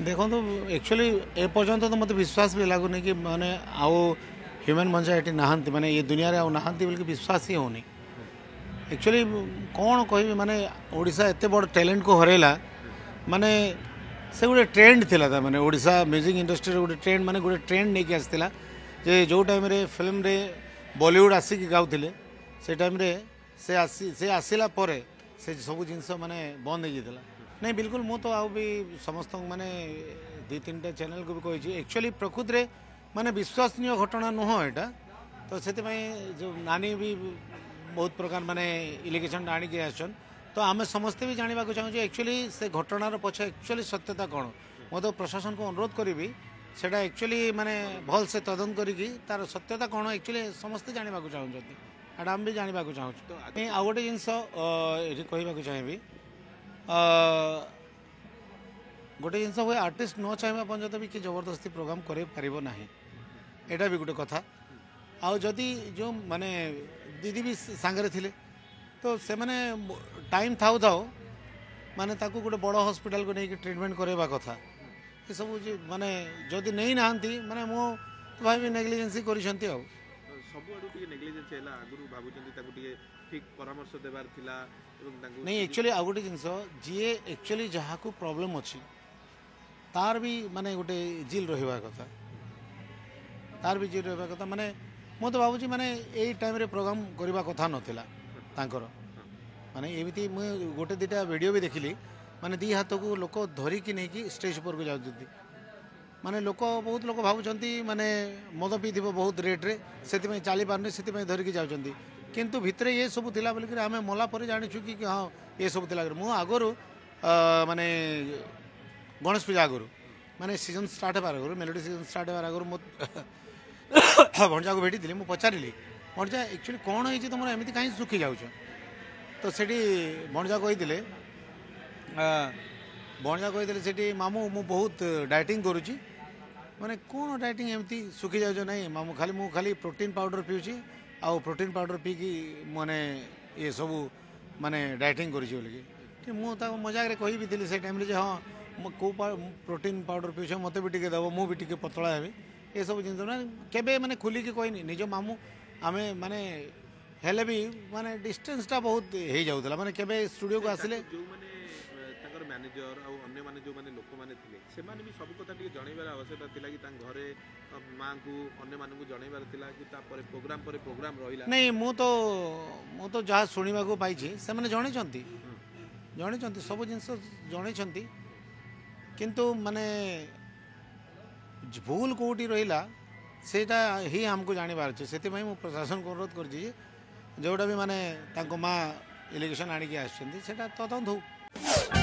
देखो तो एक्चुअली एपर्यंत तो मत विश्वास भी लगुनि कि माने आउ ह्यूमन मंजा ये नहांती माने ये दुनिया रे आउ नहांती बोल विश्वास ही होनी एक्चुअली कौन कह माने ओडिशा एते बड़ टैलेंट को हरेला माने से गोटे ट्रेंड थिला था माने ओडिशा म्यूजिक इंडस्ट्री गोटे ट्रेंड माने गोटे ट्रेंड नहीं आसला जे जो टाइम रे फिल्म रे बॉलीवुड आसिक गाउथिले से टाइम रे से आसिला परे से सब जिनस माने बंद हो जाता नहीं बिल्कुल मु तो आउ भी समस्त माने दुई तीन टा चैनल को भी कही एक्चुअली प्रकृत रे माने विश्वसनीय घटना नुह एटा तो से जो नानी भी बहुत प्रकार माने इलिगेशन आनिक आसन तो आम समस्ते भी जानवा चाहूँ एक्चुअली से घटनार पछे एक्चुअली सत्यता कौन मो तो प्रशासन को अनुरोध करी सेटा एक्चुअली माने भल से तदंत करी तार सत्यता कौन एक्चुअली समस्ते जानवा चाहूँगी एटा आम भी जानवा चाहूँ तो आउ गोटे जिनस ये कहवाक चाहिए गोटे जिनस हुए आर्टिस्ट न चाहिए पर्यटन भी किए जबरदस्ती प्रोग्राम करना यहाँ भी गोटे कथा आउ जदि जो माने दीदी भी सांगरे थिले तो से माने टाइम थाउ थाउ माने ताकू गोटे बड़ हॉस्पिटल को लेकिन ट्रीटमेंट करवा कथा ये सब माने जदि नहीं नहांती माने मो भाई नेग्लिजेंसी करिसंती आ सबुआडू टिके नेग्लिजेंस हैला आगुरु भाबुचंती ताकू टिके ठीक परामर्श देबार थिला एवं ताकू नहीं एक्चुअली आ गोटे जिनस जी एक्चुअली जहाँ को प्रॉब्लम अच्छी तार भी माने गोटे जिल रहिबा कथा तार भी जिल रहिबा कथा माने मो तो भाबुची माने एई टाइम रे प्रोग्राम करबा कथा नथिला तांकर माने एमिति मु गोटे दिटा वीडियो भी देखिली माने दी हाथ को लोक धरिकी नहीं कि स्टेज पर को जाउछंती माने लोक बहुत लोक भाबुचंती माने मद पी थी बहुत रेट रे से चली पारनी से धरिकी जाउछंती किंतु भितरे ये सब थिला बोलिक आम मला पर जानिछु कि हाँ ये सब थिला मु आगरु माने गणेश पूजा आगरु माने सीजन स्टार्ट होबार आगरु मेलोडी सीजन स्टार्ट होबार आगरु मो भणजा को भेटी मुझे पचारि भणजा एक्चुअली कौन होती तुम एमती कहीं सुखी जाऊँ तो सेठी भणजा कही भणजा कही मामू मु बहुत डाइटिंग करुच्ची माने कौन डाइटिंग एमती सुखी जाऊँ ना मामू खाली मु खाली प्रोटीन पाउडर पीऊँची आउ प्रोटीन पाउडर पीकी माने ये सब माने डाइटिंग करुच्ची बोलिकी मुझे मजाक कही भी थी से टाइम हाँ कौ प्रोटीन पाउडर पीछे मत भी टे दब मु भी टे पतला हेबी ये सब जिन केबे माने खुलिकी कहनी निज मामू आमे माने हेले भी माने डिस्टेंसटा बहुत हो जाउतला माने केबे स्टूडियो को आसिले जो माने ताकर मैनेजर आ अन्य माने जो माने लोक माने थिले से माने भी सब कथा टिके जणैबार आवश्यकता थिला कि तां घरे मां को अन्य माने को जणैबार थिला कि ता परे प्रोग्राम रहिला नहीं मु तो जहाँ सुनिबा को पाइछि से माने जणैछंती सब जिंस जणैछंती किंतु माने भूल कौटी रहा सेटा ही हमको जानवर अच्छे से प्रशासन को अनुरोध कर जोटा भी माने माँ इलिगेशन आनिकी आसता तदंत हो।